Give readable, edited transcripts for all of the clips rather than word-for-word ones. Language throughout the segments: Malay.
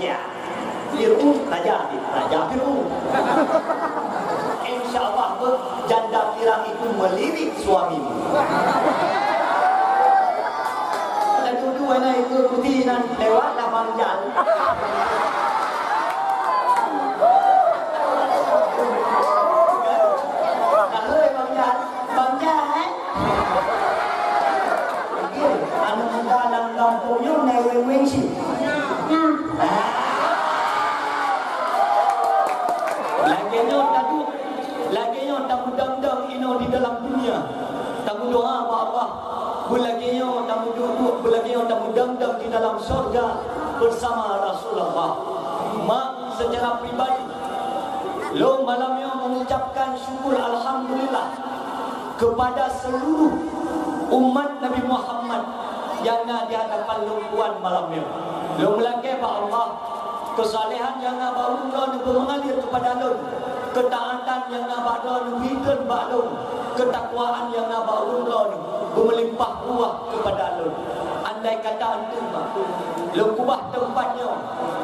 raja. Fir'aun raja Fir'aun. InsyaAllah janda pirang itu melirik suamimu. Dua naik ke putih dan lewatlah Bang Jan. Hei Bang Jan. Anu muda dalam lampunya naik weng-weng sih. Laginya tak mudah-mudah ino di dalam dunia. Tak doa apa-apa. Bulaginya tamu duduk, bulaginya tamu dendam di dalam surga bersama Rasulullah. Mak secara pribadi, lo malamnya mengucapkan syukur alhamdulillah kepada seluruh umat Nabi Muhammad yang ada di hadapan lo puan malamnya. Lo melangkah Pak Allah, kesalehan yang baru lo mengalir kepada lo, ketaatan yang baru lo berikan Pak lo, ketakwaan yang baru lo bermelimpah ruah kepada lo. Andai kata antum lo kubah tempatnya,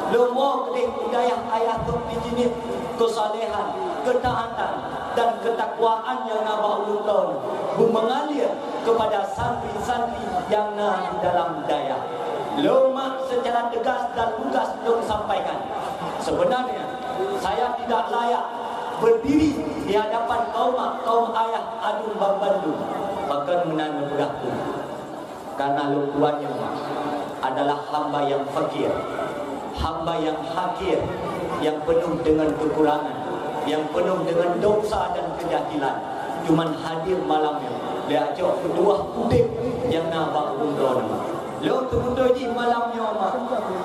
lo mau kedih budaya ayah tu di sini, kesalehan, ketaatan dan ketakwaan yang baru lo mengalir kepada santri-santri yang di dalam daya. Lo mak secara tegas dan lugas lo sampaikan, sebenarnya saya tidak layak berdiri di hadapan kaum ayah adun bambandu bahkan menanam berlaku, karena lo tuannya adalah hamba yang fakir, hamba yang hakir, yang penuh dengan kekurangan, yang penuh dengan dosa dan kejahilan. Cuman hadir malamnya dia ajak kedua kudip yang nampak undon. Lo tunggu di malamnya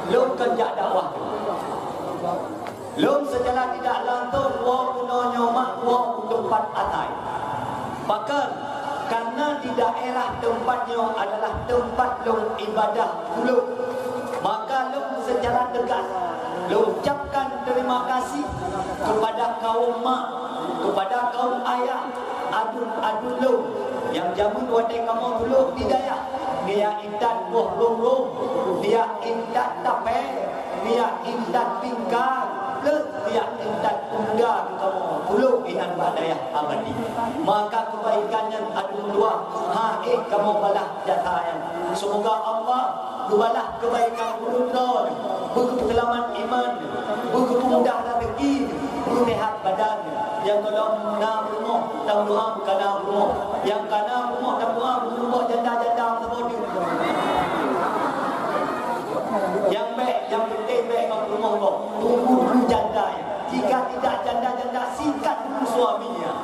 lo kerja dakwah. Lo secara tidak langsung wong nonya mak wong tempat atai. Bahkan karena di daerah tempatnya adalah tempat lo ibadah dulu, maka lo secara tegas lo ucapkan terima kasih kepada kaum mak, kepada kaum ayah, adun lo yang jamun wadai kamu dulu di daya. Dia indat buah lorong, dia indat tape, dia indat pinggang, dia indat ungga kamu dulu inan badaya abadi. Maka kebaikannya adun dua, kamu balah jatayan. Semoga Allah balah kebaikan ulun, berkepelaman iman, berkemudah rezeki, bersehat badan. Yang kalau nak rumah, tak doa kana rumah. Yang kana rumah, tak doa rumah janda-janda sebodi. Yang baik, yang penting baik kat rumah kau. Tunggu dulu janda. Jika tidak janda-janda, sikat dulu suaminya.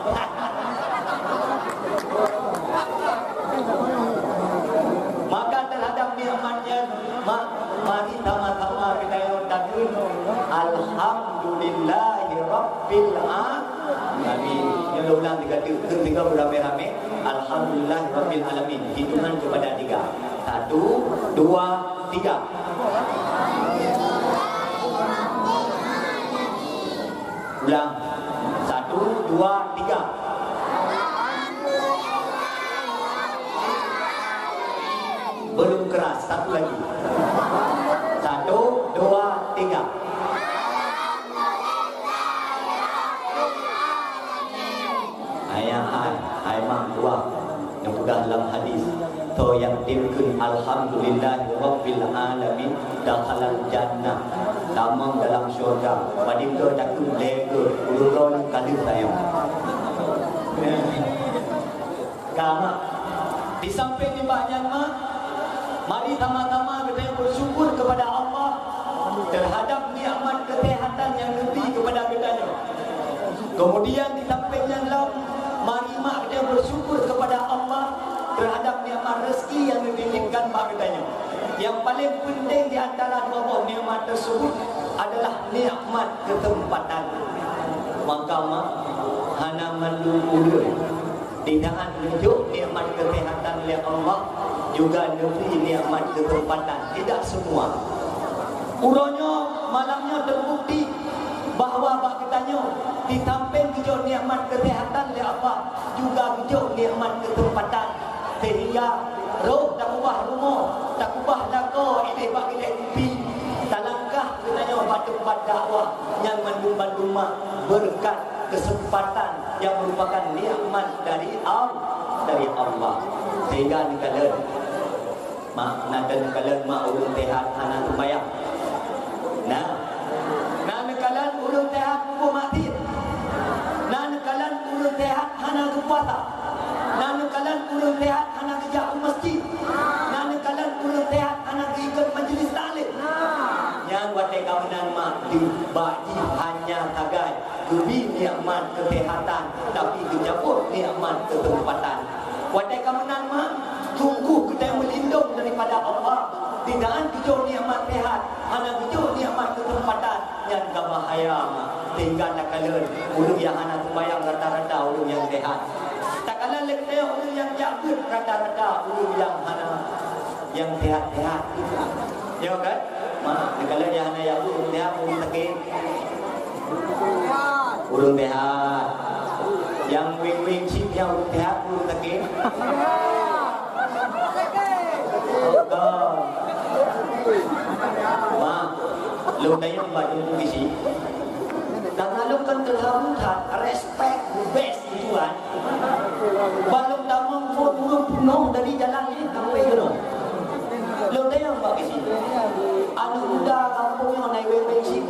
Maka terhadap nikmatnya, mari sama-sama kita yang takbir. Alhamdulillahi Rabbil Alamin. Yang ulang tiga beramai-ramai. Alhamdulillah Rabbil Alamin. Hitungan kepada 3. 1, 2, 3. Ulang. 1, 2, 3. Belum keras. Satu lagi. 1, 2, 3. Hai mak tua yang sudah dalam hadis to yang dimkun alhamdulillah rabbil alamin dakhalal jannah, tamang dalam syurga. Padim to takun lego ulun kali sayang. Kama di samping timbanya mak, mari sama-sama kita bersyukur kepada Allah terhadap nikmat kesehatan yang lebih kepada kita. Kemudian di sampingnya dalam mari mak dia bersyukur kepada Allah terhadap nikmat rezeki yang dititipkan mak katanya. Yang paling penting di antara dua buah nikmat tersebut adalah nikmat ketempatan. Maka mak hana mendukung tidak menunjuk nikmat kesehatan oleh Allah, juga lebih nikmat ketempatan. Tidak semua. Urangnya malamnya terbukti bahawa bak katanya di samping kejauh nikmat kesehatan oleh Allah, juga kejauh nikmat ketempatan. Sehingga roh tak ubah rumah, tak ubah dako ini bagi dia kupi. Tak langkah katanya tempat-tempat dakwah yang mendumah-dumah berkat kesempatan yang merupakan nikmat dari Allah. Sehingga nikalan mak ulun tehat anak sembahyang. Nah nikalan ulun tehat hukum mati. Nah nikalan ulun tehat anak puasa. Nah nikalan ulun tehat anak kerja masjid. Nah nikalan ulun tehat anak ikut majlis taklim. Yang watai kawanan mak dibagi hanya tagai lebih nikmat kesehatan tapi kejaput nikmat ketempatan. Watai kawanan mak tunggu kita melindung daripada Allah. Tidak kejauh nikmat sehat, hanya kejauh nikmat ketempatan yang berbahaya. Tinggal nak kalian ulun yang anak sembahyang rata-rata ulun yang sehat. Tak kala lekte ulun yang jagut rata-rata ulun yang hana yang sehat-sehat. Ya kan? Kalau dia hanya yang ulun sehat ulun sakit. Ulun sehat. Yang wing-wing chip yang ulun sehat ulun sakit. Lu tayang baju puisi. Dan lalu kan terharutan respect best tuan. Balung damang burung penuh dari jalan ini sampai ke noh. Lu tayang bagi sini. Anak muda kampung yang naik wing sini.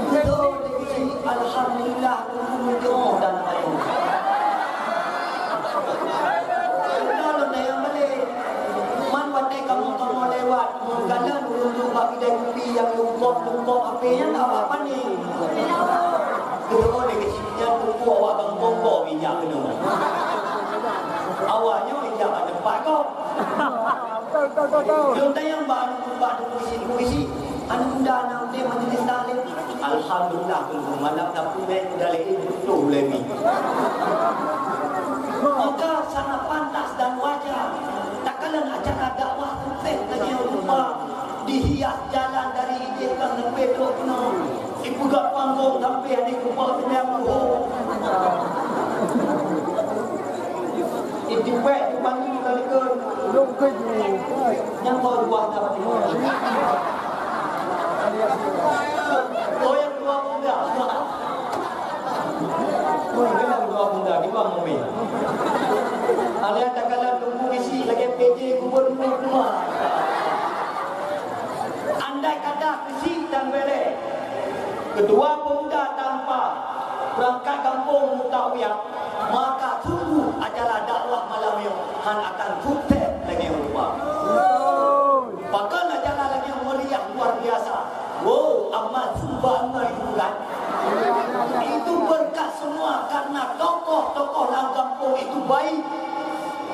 Betul lagi sini. Alhamdulillah kumpulan dan ayam. Kamu lewat menggalan untuk bagi dan kopi yang lumpur apa yang apa ni? Kalau dia kecilnya lumpur awak bangkok bijak kena. Awaknya bijak ada tempat kau. Belum tayang baru puisi. Anak muda nak dia majlis taklim. Alhamdulillah malam dah punya dah lagi betul lagi. Maka sangat pantas dan wajar. Takkanlah acara dakwah sukses lagi lupa dihias jalan dari Ijekan sampai Tok Penuh. Dibuka panggung sampai hari Kupal 90. Itu baik dipanggil kali ke belum ke yang baru buat dapat ini. Oh yang dua muda. Mungkin yang dua muda di bawah mobil. Alian takkanlah tunggu isi lagi PJ gubernur rumah. Andai kata isi dan bere kedua pemuda tanpa berangkat kampung Mutawiyah, maka tunggu acara dakwah malam ini akan sukses lagi rupa. Bahkan acara lagi meriah luar biasa. Wow, amat subhanallah itu kan. Itu berkat semua karena tokoh-tokoh dalam kampung itu baik.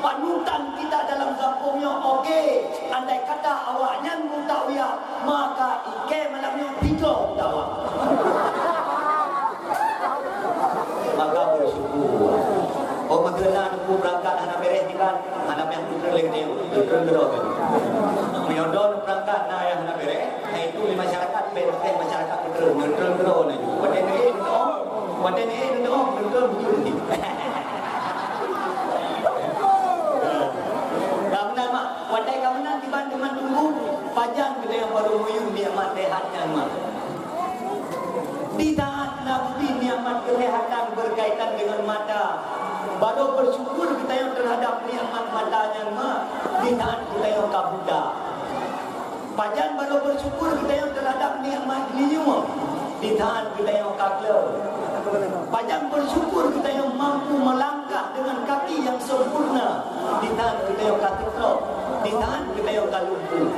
Panutan kita dalam kampungnya okey. Andai kata awaknya Mutawiyah, maka ike malamnya tiga Mutawiyah. Maka bersyukur. Oh makna aku berangkat anak beres ni kan, anak yang terlek ni, tergerok kan. Menyodon berangkat na yang anak beres, itu di masyarakat beres masyarakat tergerok ni. Wadah ni tergerok begini. Wadai kawanan di Bandeman tunggu pajang kita yang baru muyun nikmat sehatnya mak. Di saat Nabi nikmat kesehatan berkaitan dengan mata, baru bersyukur kita yang terhadap nikmat matanya mak. Di saat kita yang kabuda, pajang baru bersyukur kita yang terhadap nikmat linyum. Di saat kita yang kakle, pajang bersyukur kita yang mampu melangkah dengan kaki yang sempurna. Di saat kita yang katikro, di saat kita yang kalumpu.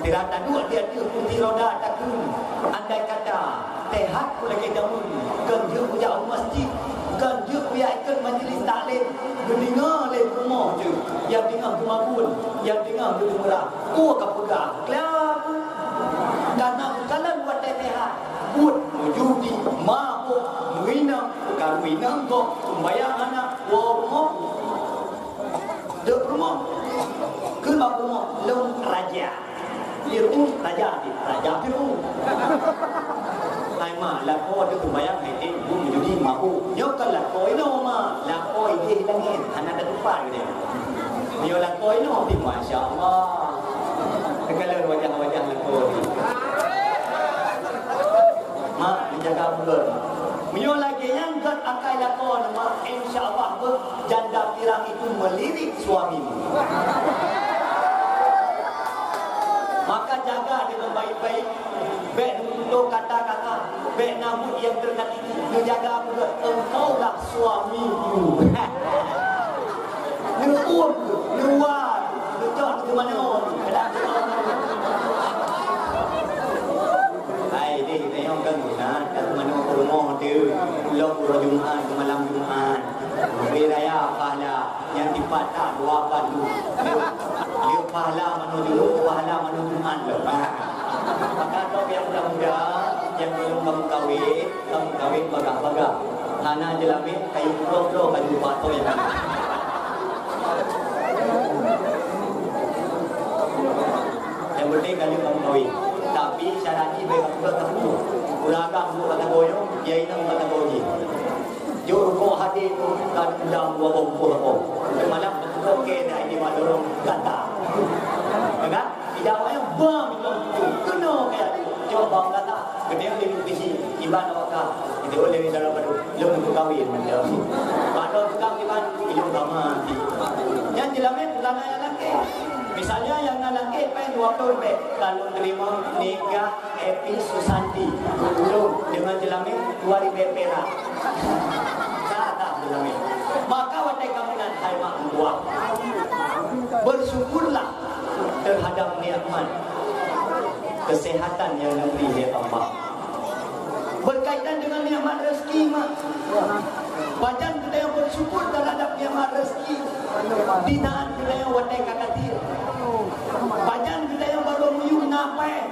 Tirata dua dia putih roda takun. Andai kata sehat pula kita pun kerja punya masjid, kerja punya ikut majlis taklim, mendengar le rumah je, yang dengar kemabun, yang dengar bermurah. Ku kapura, kelab. Karena kalau buat sehat, buat judi, mabuk, muinam, bukan muinam kok, sembahyang anak, rumah, dek rumah, kelab rumah, lom raja. Liru raja biru. Hai ma lako tu bayang hai te bu judi mabu. Yo kan lako ino ma lako ide hilangin anak ada lupa gitu. Yo lako ino bi masyaallah. jaga bulan. Minyak lagi yang kat akai lakon, insya-Allah janda pirang itu melirik suami. Maka jaga dengan baik-baik. Baik untuk kata-kata, baik namun yang terkait menjaga bulan. Engkaulah suamiku. Nuun, nuan, nucot ke mana? Hai, dia kita yang kan guna, kat mana ke rumah dia, pulang pura Jumaat ke malam Jumaat. Beri raya pahala yang dipatah dua batu. Dia pahala mana dulu, pahala mana Jumaat lepas. Maka kau yang muda-muda, yang belum kamu kawin bagah-bagah. Hana jelamin kayu pro-pro kayu batu yang yang penting kali kamu kawin. Tapi syaratnya baik kamu ketemu. Ulagang bu kata goyo, ya ini kata goji. Jauh kau hati tu kan undang gua kumpul kau. Malam betul ke dah ini madorong kata. Enggak? Tidak yang bang itu kena kayak coba kata. Kemudian dia bisi ibadah wakah. Itu oleh dalam baru belum kawin macam. Pada tukang ibadah ilmu agama. Yang jelamin ulama yang laki. Misalnya yang laki pen 20 lebih kalau terima nikah Epi Susanti belum dengan jelamin 2000 perak. Tak jelamin. Maka watai kaminan hai mak buah. Bersyukurlah terhadap nikmat kesehatan yang diberi oleh Allah. Berkaitan dengan nikmat rezeki mak. Bajan kita yang bersyukur terhadap nikmat rezeki. Dinaan kita yang watai kakatir. Bajan kita yang baru muyung napai.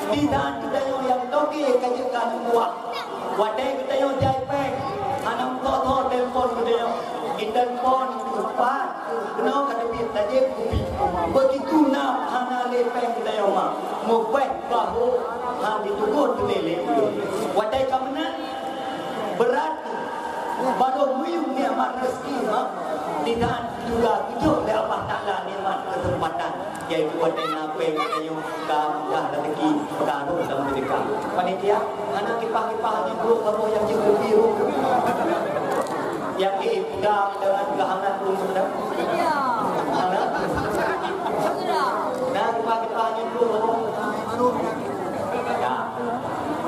Dinaan kita yang toke kajikan buah. Watai kita yang jaipek. Anam toto telefon kita yang telefon cepat. Kenapa kata dia tajib kupi. Begitu nak hana lepeng kita yang mak. Mupek bahu hang ditugut lele. Watai kamenan berat baru muyung nikmat rezeki mak. Dinaan juga tujuh oleh Allah Ta'ala nikmat kesempatan. Iaitu watai napeng kita yang kamudah rezeki karun dalam mereka. Panitia, anak kipah-kipah ni dulu kamu yang jaga biru. Yang diipdam dengan kehangat pun sudah. Anak? Nah, kipah-kipah ni dulu. Ya.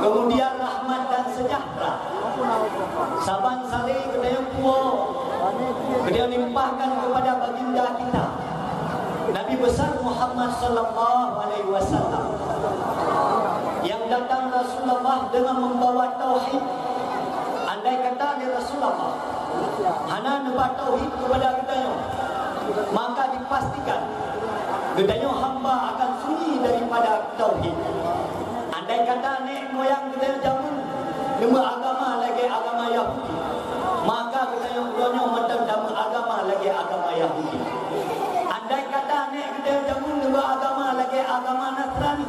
Kemudian rahmat dan sejahtera. Saban salih kita yang puas. Beliau limpahkan kepada baginda kita Nabi besar Muhammad sallallahu alaihi wasallam yang datang Rasulullah dengan membawa tauhid. Andai kata ni Rasulullah hana membawa tauhid kepada kita, maka dipastikan kita hamba akan sunyi daripada tauhid. Andai kata nek moyang kita jamun nama agama lagi agama Yahudi, maka kita yang ulanya macam nama agama lagi agama Yahudi. Andai kata nek kita jamun nama agama lagi agama Nasrani,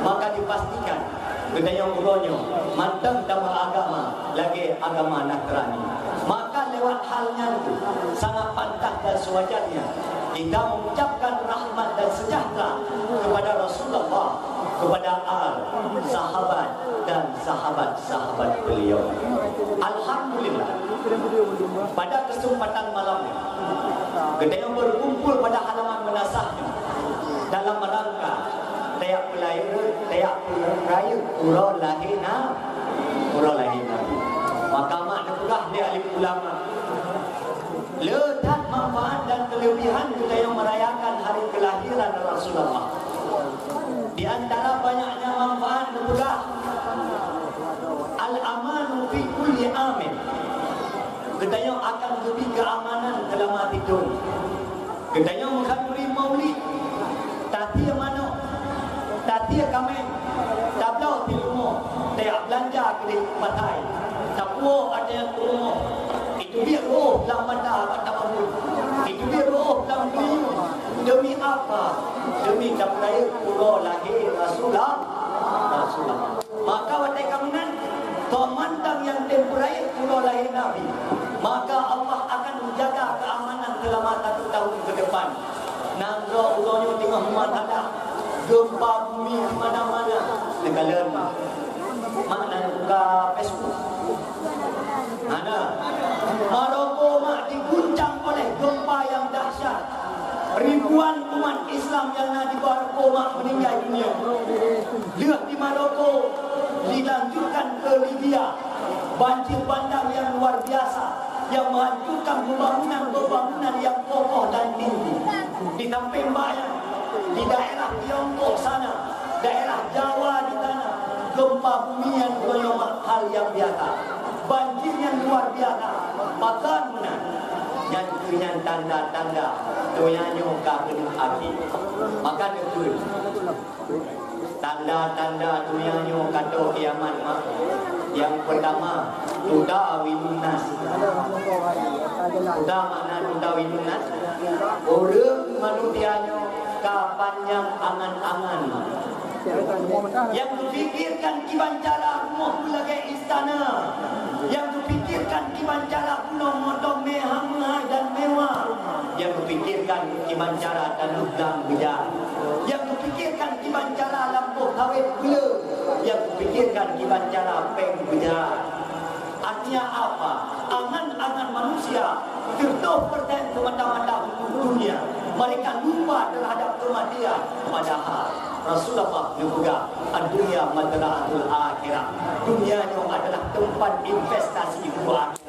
maka dipastikan kita yang ulanya macam nama agama lagi agama Nasrani. Maka lewat halnya itu sangat pantas dan sewajarnya kita mengucapkan rahmat dan sejahtera kepada Rasulullah, kepada sahabat dan sahabat-sahabat beliau. Alhamdulillah, pada kesempatan malam ini kita yang berkumpul pada halaman menasahnya dalam rangka tiap raya Urau Lahina. Maka maknanya dia alim ulama letak manfaat dan kelebihan kita yang merayakan hari kelahiran Rasulullah. Di antara banyaknya manfaat juga al-amanu fi kulli amin. Kita yang akan lebih keamanan dalam hati itu. Kita yang menghadiri maulid, tatia mano, tatia kami, tablau di rumah, tiap belanja ke patai, tapuo ada yang rumah. Itu dia roh dalam mata kata maulid. Itu dia roh dalam dunia. Demi apa? Demi dapat pulau lahir Rasulullah. Maka watai kaminan pemandang yang temporer pulau lahir Nabi, maka Allah akan menjaga keamanan selama 1 tahun ke depan. Nangro ulonyo tengah matada gempa bumi mana-mana negara. Mana buka umat Islam yang ada di Maroko meninggal dunia. Lihat di Maroko, dilanjutkan ke Libya, banjir bandang yang luar biasa yang menghancurkan bangunan-bangunan yang kokoh dan tinggi. Di samping bayan, di daerah Tiongkok sana, daerah Jawa di sana, gempa bumi yang menyomak hal yang biasa, banjir yang luar biasa. Maka yang punya tanda-tanda doyanyo kena api. Maka betul tanda-tanda doyanyo kata kiamat yang pertama tudawinnas. Tuda makna tudawinnas, orang manusianya kapanjang angan-angan yang berfikirkan kibancara rumah bulagai istana, yang berfikirkan kibancara pulau motong mehang dan mewah, yang berfikirkan kibancara tanah dan bujang, yang berfikirkan kibancara lampu kawet gula, yang berfikirkan kibancara peng bujang. Artinya apa? Angan-angan manusia tertuh perden semata-mata dunia. Mereka lupa terhadap kematian. Padahal Rasulullah juga dunia madra'atul akhirah. Dunianya adalah tempat investasi di akhirat.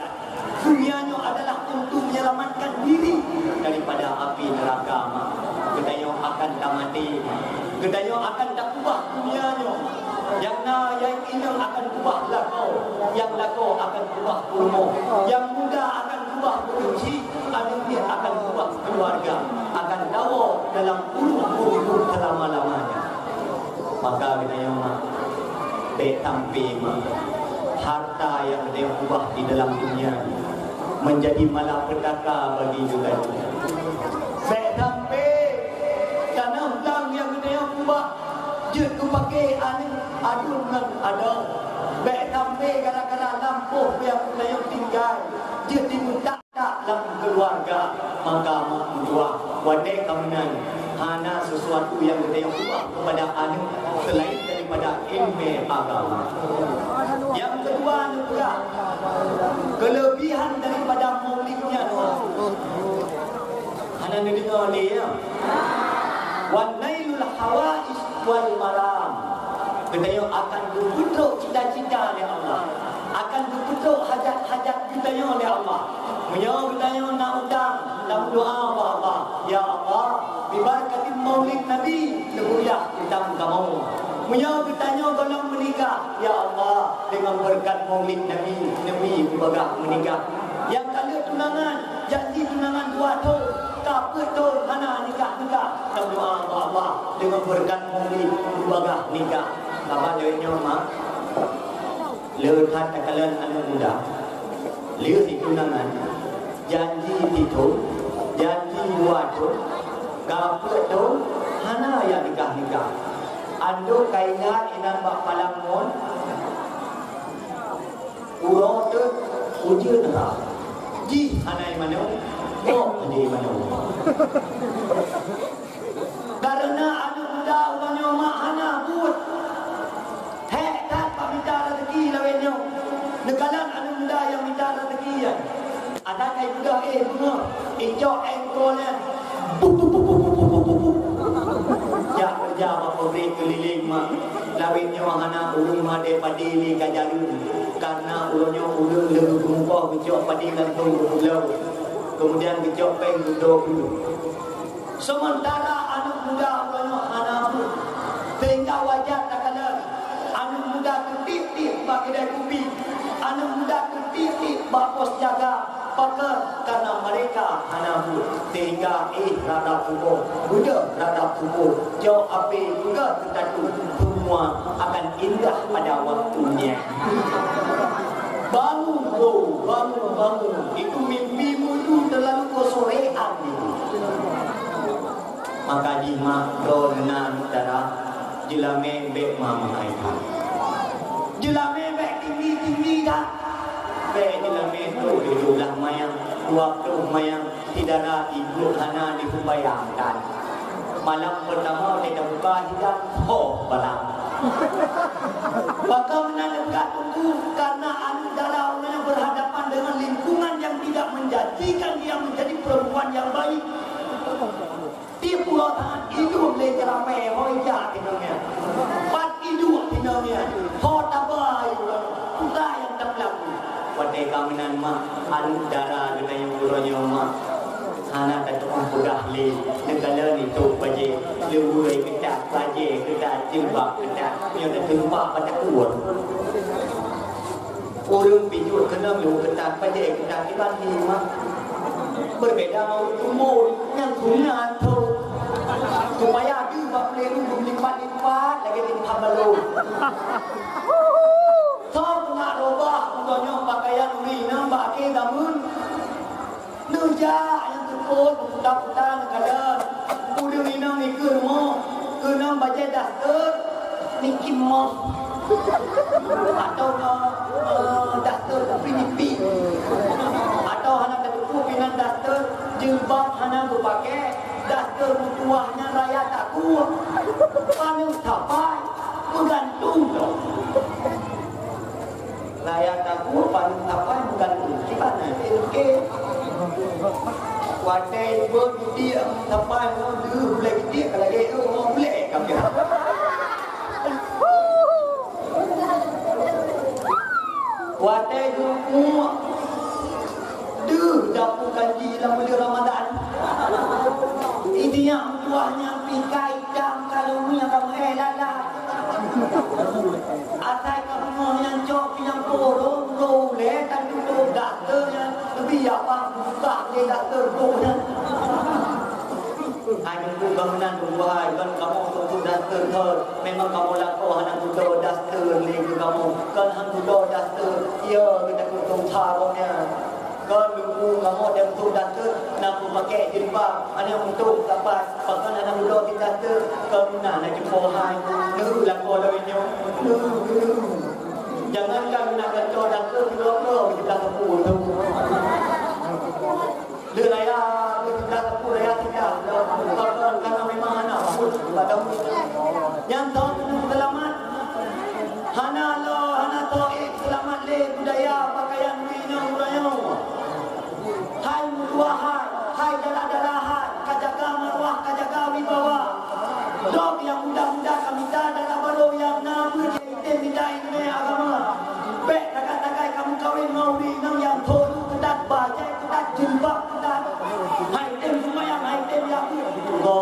Dunianya adalah untuk menyelamatkan diri daripada api neraka. Kedaya akan tak mati, kedaya akan tak kubah dunianya. Yang ini akan kubah lakau, yang lakau akan kubah rumah, yang muda akan kubah kunci, adik akan kubah keluarga, akan dawa dalam urut-urut selama-lamanya. Maka kedaya betampi harta yang dia kubah di dalam dunia menjadi malapetaka bagi juga. Betampi tanah lang yang dia kubah je tu pakai adun nan ada. Baik sampai gara-gara lampu yang saya tinggal je diminta tak dalam keluarga. Maka mak tua wadai kaminan hana sesuatu yang dia buat kepada anak selain daripada ilmu agama. Yang kedua juga kelebihan daripada maulidnya. Hana dengar dia wa nailul hawais wal maram. Kedaya akan berputuk cita-cita oleh Allah, akan berputuk hajat-hajat kita oleh Allah. Menyau kedaya nak udang dalam doa Allah, ya Allah bibarakatin maulid Nabi sebuah kita kamu. Menyau kedaya golong menikah, ya Allah dengan berkat maulid Nabi bergah menikah. Yang kala tunangan, janji tunangan dua tu kapet tu hana nikah dalam doa Allah dengan berkat maulid bergah nikah. Apa dia mak? Lekat takalan anak muda. Lihat itu nangan. Janji itu, janji buat tu, kapet tu, hana ya nikah. Ando kainan inan bak palangon, urang tu ujian lah. Ji hana mana? Oh di mana? Karena anak muda orangnya mak hana buat. Nekalan anak muda yang minta rezeki ya. Ada kayak budak bunuh, ijau engkolnya. Ya kerja apa beri keliling mak. Lawinnya hana ulun made padili kajarun. Karena ulunnya ulun lebih kumpah kecok padilan tu pulau. Kemudian kecok peng duduk dulu. Sementara anak muda ulunnya hana pun. Sehingga wajar tak kala anak muda ketip-tip bagi dia kupi. Anak muda ketip-tip bak pos jaga pakar karena mereka hana bu sehingga rada kubur budak rada kubur jauh api juga tertentu semua akan indah pada waktunya. Bangun itu mimpimu itu terlalu kesorean itu. Maka jima dona darah jelame bek mama aitan jelame bek tinggi dah bek jelame tu diulang mayang waktu mayang tidak ada ibu hana dibayangkan malam pertama kita buka hidang balang maka menandakan tunggu karena anda yang berhadapan dengan lingkungan yang tidak menjadikan dia menjadi perempuan yang baik. Dia pulau tangan hidup le ramai hoi ja di namanya. Pat hidup di namanya. Hot apa itu? Kita yang terbelang. Pada kaminan mak anu darah dengan yang burunya mak. Anak kata mudah le negara ni tu baje lewai kita baje kita jembak kita yang terjebak pada kuat. Orang bijut kena lu kita baje kita iban ni mak. Berbeda umur yang punya tu supaya dia buat peluru berlipat-lipat lagi di pembalu. Tahu nak robah contohnya pakaian ni nampak ke damun nuja yang terput putar-putar kadang udah ni nang ni ke nang baca dasar ni kimos atau dasar Filipin atau hana terput pinan dasar jilbab hana berpakai dasar mutuahnya rakyat takut paling capai bergantung dong rakyat takut paling capai bergantung gimana Wadai dia capai dulu boleh dia kalau dia boleh kami Wadai dulu dapur kaji dalam bulan Ramadan. Ini yang tuahnya pikai jam kalau ni yang kamu lala. Asal kamu yang cok yang porong role dan duduk doktor yang lebih apa buka dia doktor punya. Hanya tu kemenan buai kan kamu untuk doktor thor. Memang kamu lakukan hanya duduk doktor lagi kamu kan hanya duduk doktor. Ya kita kutung caranya. Kan dulu kamu ada untuk doktor nak pakai jilbab ada untuk dapat bahkan ada dulu kita tu kena nak jumpa hai dulu lah kau dah ini jangan kan nak kacau doktor dulu kita kepul tu dia raya kita kepul raya tidak kalau kan memang anak pun pada yang tahu selamat hana lo hana taib selamat le budaya pakaian minum raya hai mutuah hai darah-darah hai kajaga marwah kajaga wibawa dok yang muda-muda kami dalam baru yang nama kita minta ini agama bek takai-takai kamu kawin mauri nang yang toru kedat baca kedat jilbab kedat hai tem semayang hai tem yang go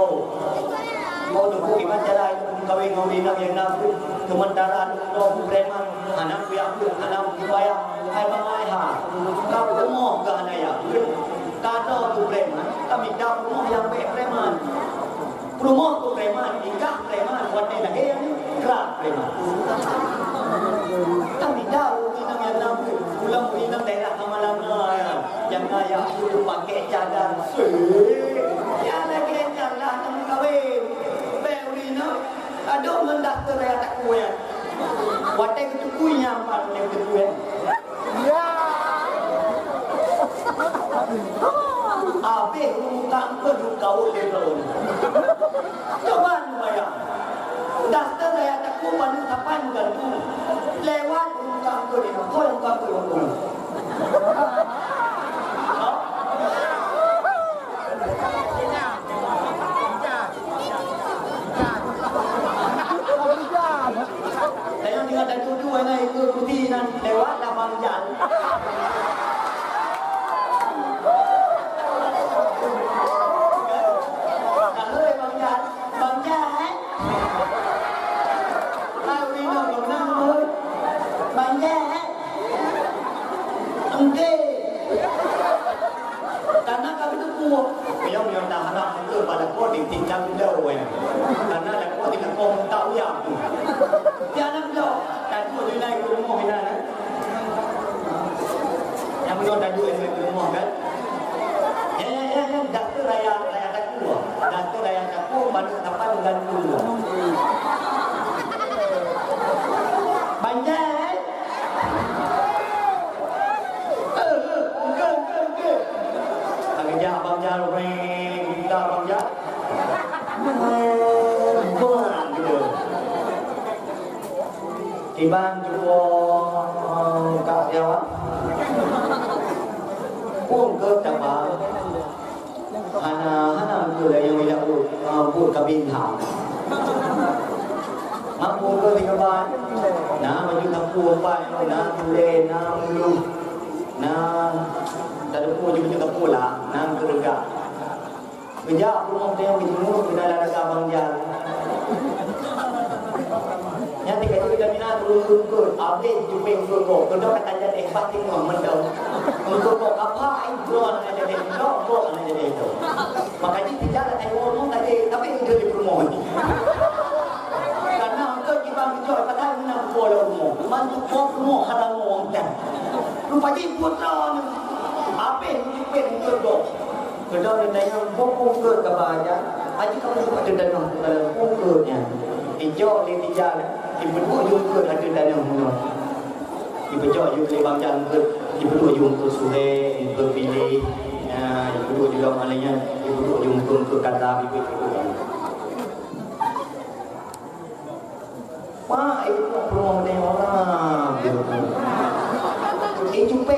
mau tunggu iman jalan kawin mauri nang yang nama kementaraan dok preman anak biak anak wibawa hai bangai ha kau umur ke anak ya kado tu preman kami dah rumah yang baik preman rumah tu preman nikah preman wanita lagi yang kerap preman kami dah rumah yang nampu pulang rumah daerah Kamalanga yang ayah dulu pakai cadar ya lagi yang lah kami kawin beurina ada mendaftar raya tak kuat wanita itu punya apa yang kedua ya Habis rumah kau leron. Coba bayang. Dasar saya tak kuat sampai gantung. Lewat rumah kau ni, kau yang kau leron. Saya tinggal dan tujuh anak itu putih dan lewat lapang jalan. Karena kami itu kuat. Yang dah anak itu pada kuat di tingkat jauh ya. Karena ada kuat di kampung tahu ya. Dia anak jauh. Dan kuat di naik rumah ini kan. Yang beliau dah jual di rumah kan. Ya. Doktor raya tak kuat. Doktor raya tak kuat. Baru dapat dengan dulu. Banyak. Abang Jar ring, kita Abang Jar. Buang gitu. Tiban jumpa Kak Jawa. Pun ke tambah. hana tu lah yang ia buat kabin ham. Mampu ke tiga ban, na baju kapu empat, na tule, na mulu, na tak ada pun baju kapu lah, na kerja. Kerja rumah dia yang dijemur kita ada kabang jalan. Yang tiga tu kita minat turun, update jumpa turun. Kalau kata jadi batik orang mendau, turun apa itu orang ada jadi, orang ada jadi itu. Makanya tidak ada orang tadi, tapi itu di rumah ni. Karena engkau kita bicara pada mana boleh rumah, mantu rumah haram orang dan. Rupanya putra ni, apa yang jumpa turun. Kalau dia tanya, bokong ke kebahaja, aja kamu juga ada danau dalam bokongnya. Hijau di jalan. Ibu juga ada danau mula. Ibu juga beli bangjan ke, ibu juga suhe, ibu pilih, ibu juga malanya, ibu juga ke kata ibu. Wah, ibu perlu dengan orang. Jumpa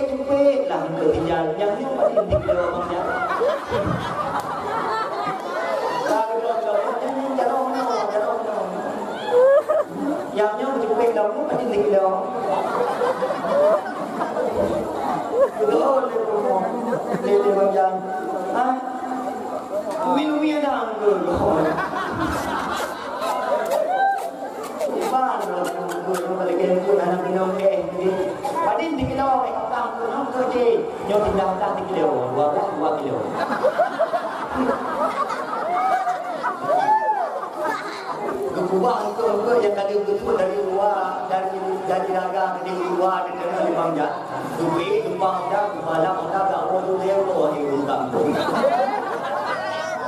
lah ke tinggal, yang ni pasti tinggal bangjan. Yang nhau jumpa dalam tu pasti tinggal. Betul le bangjan. Umi ada anggur. Ban balik ke anak minum ke. Padin 3 kilo kapang tu nak kerja. Nyo tinggal 3 kilo, 2 kilo. Kubah ke yang kali betul dari luar dari dagang dari luar dari bangjan. Duit tumpang dah malam dah gak mau dia loh di utang.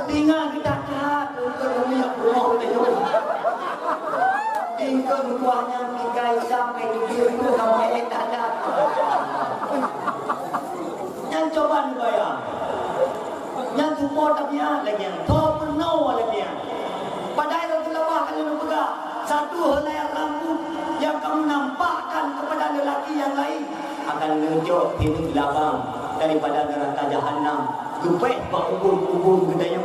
Tinggal kita kat ke dunia rumah kita jom. Tinggal buahnya tikai sampai di itu sampai tak ada. Yang coba bayar. Yang support tapi lagi yang top no lagi yang. Padahal kalau pegang satu helai rambut yang kamu nampakkan kepada lelaki yang lain akan menunjuk pintu labang daripada neraka jahanam. Gupet bak ubun gedayang.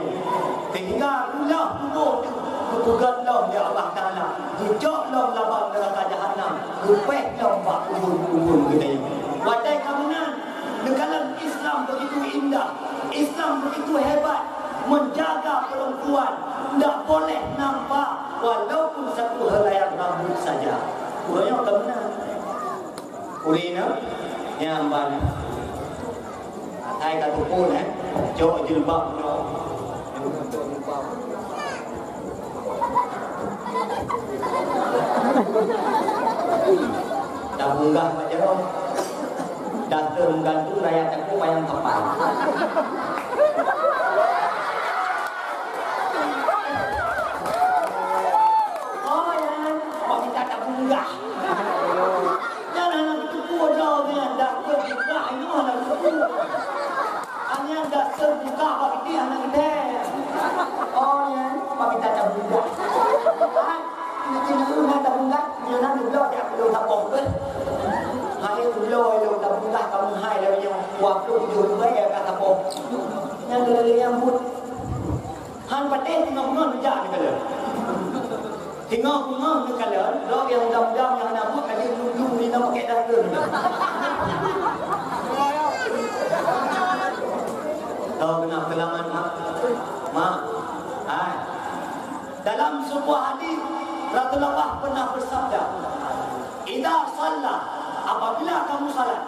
Sehingga pula kubur kepugatlah ya Allah Ta'ala. Gujoklah labang neraka jahanam. Gupetlah bak ubun gedayang. Wadai kamunan, negara Islam begitu indah, Islam begitu hebat, menjaga perempuan. Tak boleh nampak walaupun satu helai rambut saja. Kurangnya ke mana? Kurina yang mana? Saya kata pun jauh jilbab no. Dah munggah macam tu. Dah tergantung rakyat aku payang tepat. Enggak. Jangan nak terbuka dah ni, dah terbuka ini nak terbuka. Hanya dah terbuka bagi dia nak kita. Oh ya, bagi kita terbuka. Ini dulu nak terbuka, dia nak dulu dia perlu tak boleh. Hari dulu dia terbuka kamu hai dah yang waktu jumpa ya kata boh. Yang dulu yang pun. Han paten tinggal ngon kerja ni kalau. Tinggal bunga dekat dalam, dok yang dam-dam yang nak buat kali dulu ni nak pakai dapur. Tahu kena kelaman mak. Dalam sebuah hadis Rasulullah pernah bersabda, "Idza shalla, apabila kamu salat,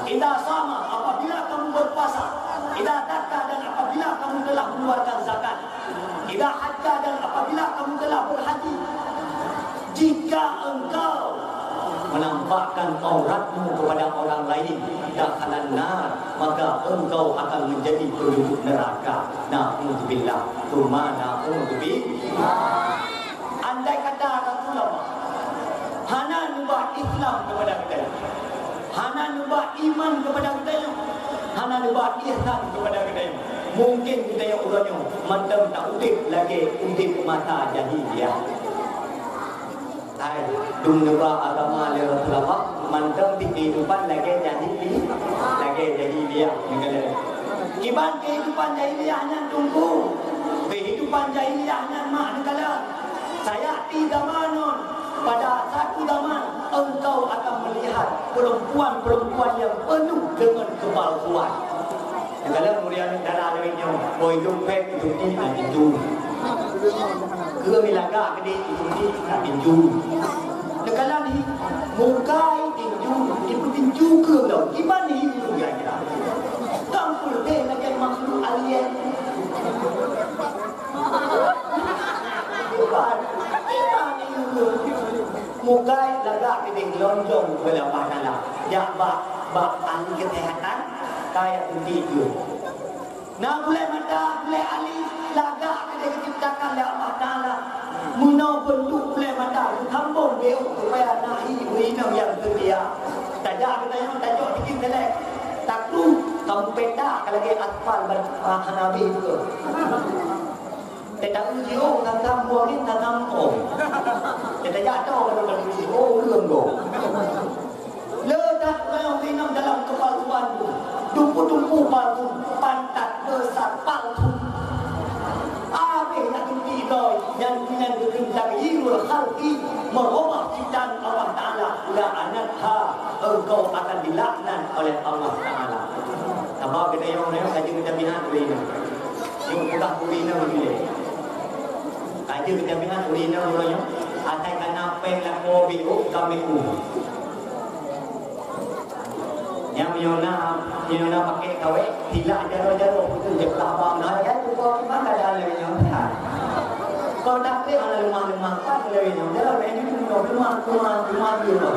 idza sama, apabila kamu berpuasa, idza zakka dan apabila kamu telah mengeluarkan zakat, idza hajja dan apabila kamu telah berhaji, jika engkau menampakkan auratmu kepada orang lain dakhalan nar, maka engkau akan menjadi penduduk neraka. Na'udzubillah. Tsumma na'udzubillah. Andai kata Rasulullah hana nubah Islam kepada kita, hana nubah iman kepada kita, hana nubah ihsan kepada kita, mungkin kita yang urangnya mandam tak utip lagi utip mata jahiliyah. Dung nubah agama le Rasulullah mandam di kehidupan lagi jahiliyah negara. Iban kehidupan jahiliyahnya tunggu. Kehidupan jahiliyahnya mak negara. Saya tidak manon. Pada satu zaman engkau akan melihat perempuan-perempuan yang penuh dengan kepalsuan. Kalau kemudian darah lainnya, boy dompet itu tidak tinju. Kemilaga gede itu tidak tinju. Kalau ni mukai tinju, itu tinju ke loh. Gimana ni itu kira-kira? Kampul deh lagi makhluk alien. Mukai lagak gede lonjong ke lepas dalam. Ya bak ahli kesehatan kayak begitu. Nah boleh mata, boleh ahli lagak gede diciptakan oleh Allah Taala. Muna bentuk boleh mata, tambun beu supaya nahi wina yang setia. Tajak kita yang tajak dikit kelek. Taklu kamu peta kalau ke asfal Hanabi itu. Tetapi jio tanam buangin tanam om. Tetapi jatuh kalau berdiri oh lương đồ. Ledak yang minum dalam kepalsuan itu. Tumpu-tumpu palsu, pantat besar palsu. Apa yang tinggi loy yang dengan hirul khalqi merubah ciptaan Allah Taala. La'anatha, engkau akan dilaknat oleh Allah Taala. Tambah kita yang lain saja kita bihan ini. Yang mudah kulina begini. Kaji kita bihan kulina orangnya. Atai kana pela ko biu kami ku. Yang Yona pakai kawe tidak jaro-jaro itu je labang nah ya tu kau mana ada lagi yang tak. Kau tak ada lemah-lemah apa lagi yang dalam ini tu cuma dia.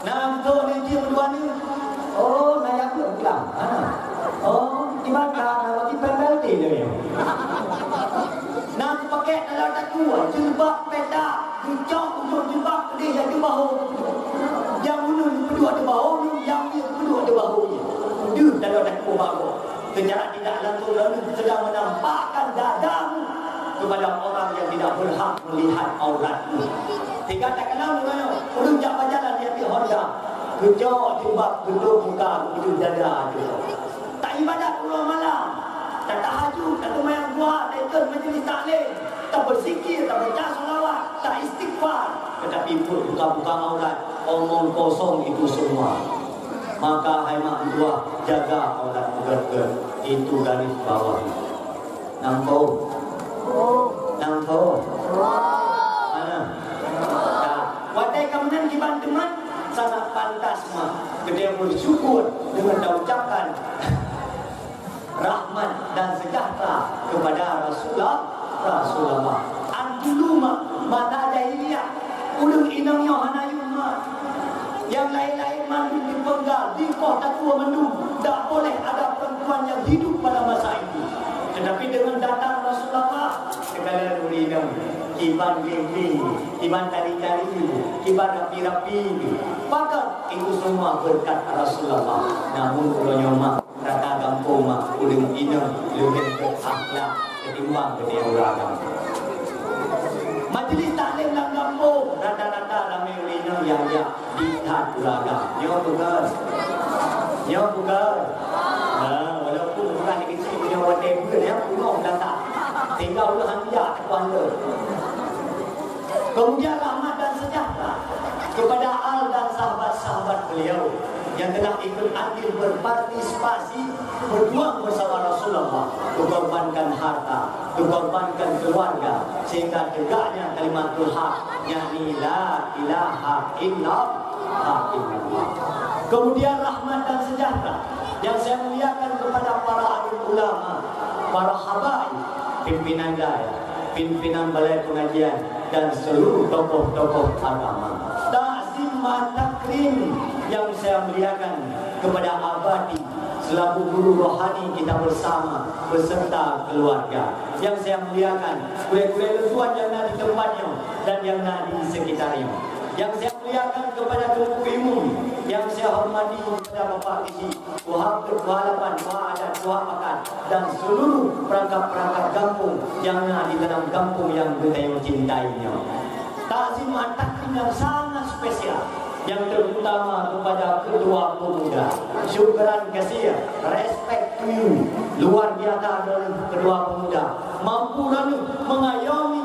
Nah tu ni dia berdua ni. Oh, saya belum bilang. Oh, di mana di penalti dia. Nah pakai dalam tak kuat jilbab peda hijau untuk jilbab dia yang di bahu. Yang ulun berdua di bahu, yang dia berdua di bahunya. Dia dalam tak kuat. Secara tidak langsung lalu sedang menampakkan dadamu kepada orang yang tidak berhak melihat auratmu. Jika tak kenal dengan ulun jak berjalan dia di Honda. Hijau jilbab bentuk muka itu dada dia. Tak ibadat pulau malam. Tak tahajud, tak sembahyang duha, tak ikut majlis taklim, tak berzikir, tak baca selawat, tak istighfar. Tetapi buka-buka aurat, omong kosong itu semua. Maka hai mak dua jaga aurat gerger. Itu garis bawah. Nampak? Mana? Watai kemudian dibantuan sangat pantas mah. Kita bersyukur dengan ucapan rahmat dan sejahtera kepada Rasulullah. Dulu mata jahiliyah ulun inangnya hanayun yang lain-lain mandu dipenggal di kota tua mendung. Tak boleh ada perempuan yang hidup pada masa itu. Tetapi dengan datang Rasulullah sekalian urinam kiban genggi, kiban tali-tali, kiban rapi-rapi. Maka itu semua berkat Rasulullah. Namun kalau nyomak kata kampung mak ulun inam lebih berakhlak ketimbang ketia orang. Majlis taklim dalam kampung rata-rata ramai ulun yang dihat uraga. Nyo bukan. Walaupun bukan di kecil punya wadai pun ya punong datang. Tinggal ulah dia tuan-tuan. Kemudian rahmat dan sejahtera kepada al dan sahabat-sahabat beliau yang telah ikut andil berpartisipasi berjuang bersama Rasulullah, mengorbankan harta, mengorbankan keluarga sehingga tegaknya kalimatul haq, yakni la ilaha illallah. Kemudian rahmat dan sejahtera yang saya muliakan kepada para alim ulama, para habaib, pimpinan daya, pimpinan balai pengajian dan seluruh tokoh-tokoh agama. Ta'zim wa takrim yang saya muliakan kepada abadi selaku guru rohani kita bersama beserta keluarga. Yang saya muliakan kuliah-kuliah lesuan yang ada di tempatnya dan yang ada di sekitarnya. Yang saya muliakan kepada kelompok ilmu, yang saya hormati kepada Bapak Isi, Wahab Ketualapan, Wahadat, Wahabakan dan seluruh perangkat-perangkat kampung yang ada di dalam kampung yang kita cintainya. Ta'zim takrim yang sangat spesial yang terutama kepada kedua pemuda. Syukran kasih, respect to you. Luar biasa dari kedua pemuda. Mampu lalu mengayomi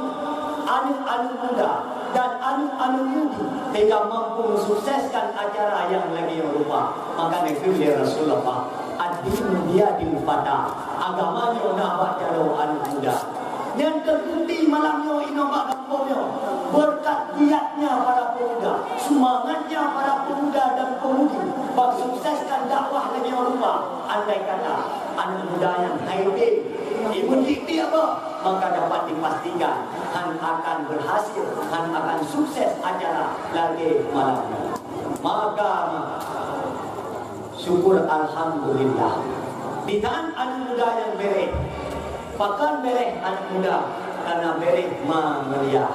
anak-anak muda dan anak-anak mudi sehingga mampu mensukseskan acara yang lagi rupa. Maka itu ya Rasulullah. Ad-din dia dilfata. Agamanya nak jauh anak muda. Yang terbukti malamnya inomak kampungnya berkat giatnya para pemuda, semangatnya para pemuda dan pemudi mensukseskan dakwah lagi rupa. Andai kata anak muda yang hadir imuniti apa, maka dapat dipastikan Han akan berhasil, Han akan sukses acara lagi malamnya. Maka syukur alhamdulillah. Di tangan anak muda yang bereh, pakan bereh anak muda karena bereh mengelia.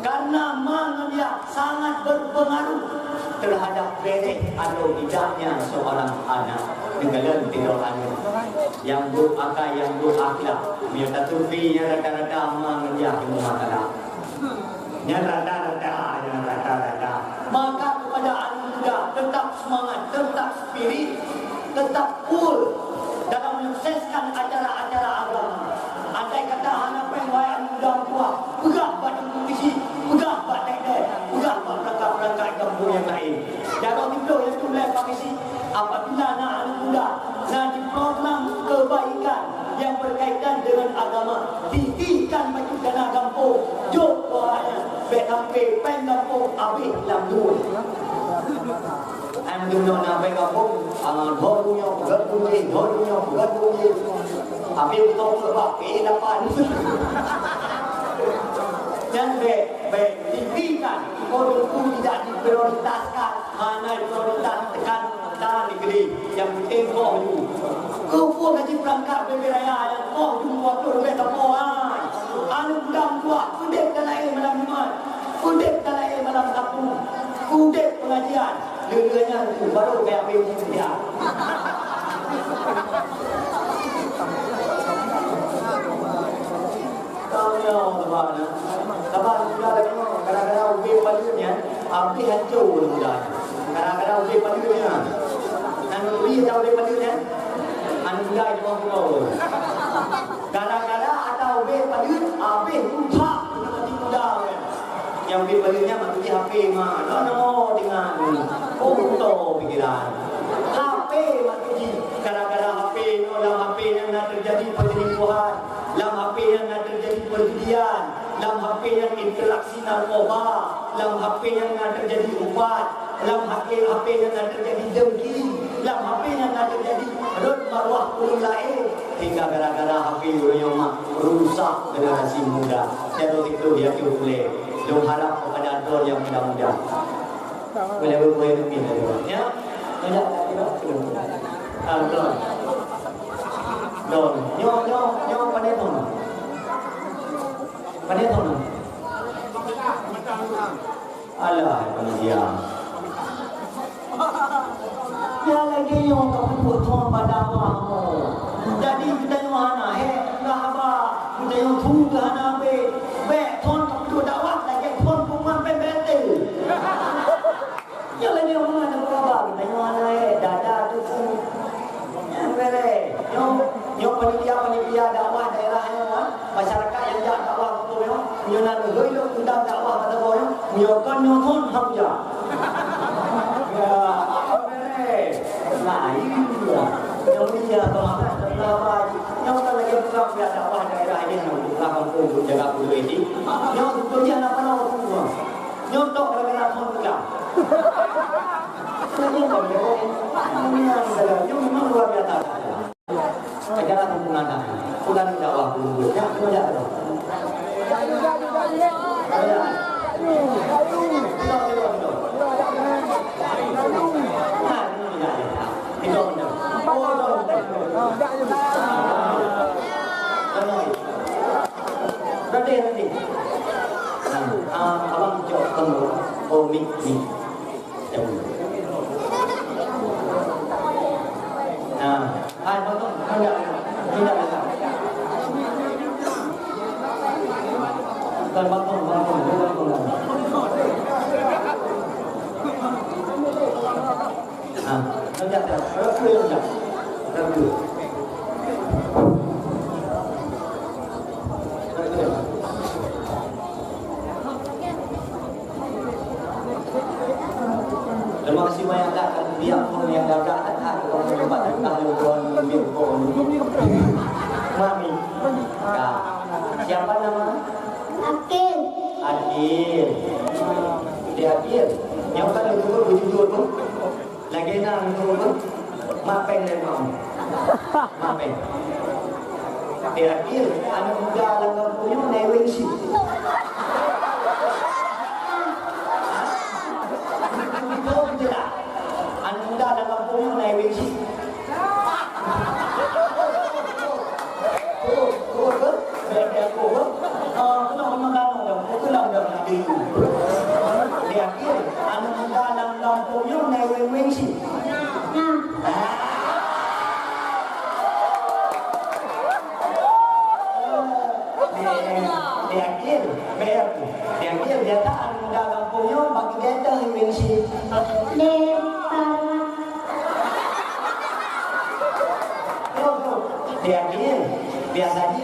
Karena mengelia sangat berpengaruh terhadap bereh atau tidaknya seorang anak dengan tidak anak yang berakal, yang berakhlak. Biar tufinya rata-rata mengelia di masalah. Yang rata-rata. Maka kepada anak muda tetap semangat, tetap spirit, tetap cool dalam menyukseskan acara-acara agama. Andai kata anak pengen muda tua, pegah pada kompetisi, pegah pada teknik, pegah pada perangkat-perangkat kampung yang lain. Jangan itu yang mulai kompetisi. Apabila anak muda nak di program kebaikan yang berkaitan dengan agama, titikan baju dana kampung, jok doanya, bekampe pengampung habis lamdur. Anh đừng nói là bây giờ cũng thôi cũng nhau gật cũng gì thôi cũng nhau gật cũng gì biết tôi là bảo kỹ là phải dan tinggikan kurikulum tidak diprioritaskan, hanya prioritas tekan negeri yang penting kau ju. Kau pun kaji perangkat berberaya yang kau ju waktu lebih tahu anu dam kuat kudek dalai malam iman, kudek dalai malam kampung, kudek pengajian. Dua-duanya itu baru kayak apa dia. Tahu ya, Lepas sudah lagi kadang-kadang ubin padunya, api hancur sudah. Kadang-kadang ubin padunya, dan ubin tahu ubin padunya, anda cuma pulau. Kadang-kadang ada ubin padu, api rusak nanti muda. Yang ubin padunya maksudnya HP mah, no dengan untuk pikiran. HP maksudnya kadang-kadang HP, dalam HP yang nak terjadi perselingkuhan, dalam HP yang nak terjadi perjudian, dalam HP yang interaksi narkoba, dalam HP yang nak terjadi ubat, dalam HP yang nak terjadi dengki, dalam HP yang nak terjadi rut marwah orang lain, hingga gara-gara HP yang rusak generasi muda. Jadi itu dia boleh. Dong harap kepada Tuhan yang muda-muda. Boleh lebih dari ya. Tidak. Don. Nyo pandai tu. Alah, dia. Ya lagi yang kau buat tuan pada awakmu. Jadi kita yang mana? Dah apa? Kita yang tunggu hana be tuan kau dakwah lagi tuan kumpulan pembete. Ya lagi yang mana berapa? Kita yang mana? Dada tu yang bere. Yang panitia dakwah daerah yang masyarakat yang jak dakwah tu yang nak bergerak tentang dakwah pada orang, menyokong nyokong hamja. Ya, bere. Lain dia. Yang dia bahkan dakwah yang tak lagi bergerak dakwah daerah ini yang belakang pun jaga bulu ini. Yang tu dia nak panau tu. Yang tak lagi nak hamja. Ini memang luar biasa. Acara hubungan bukan dakwah dulu. Ya, tidak ada. Nanti. Abang jawab kamu. Oh, mik. Hai, potong. Tidak. Kan potong. Ah, loncat dah. Kalau boleh loncat. Ragu. Terima kasih banyak dah kan dia pun yang dapat ada orang tempat ahli tuan Mirko. Mami. Ya. Siapa nama? Akil. Akil. Dia Akil. Yang kan itu berjujur tu. Lagi nak itu mapen dan mau. Mapen. Dia Akil. Anak muda dalam punya newing sih. Anak muda dalam kampung naik bensi. Dia akhir anak muda dalam kampung naik bensi. Dia akhir dia tak anak muda kampungnya bagi dia naik bensi. Dia akhir biasanya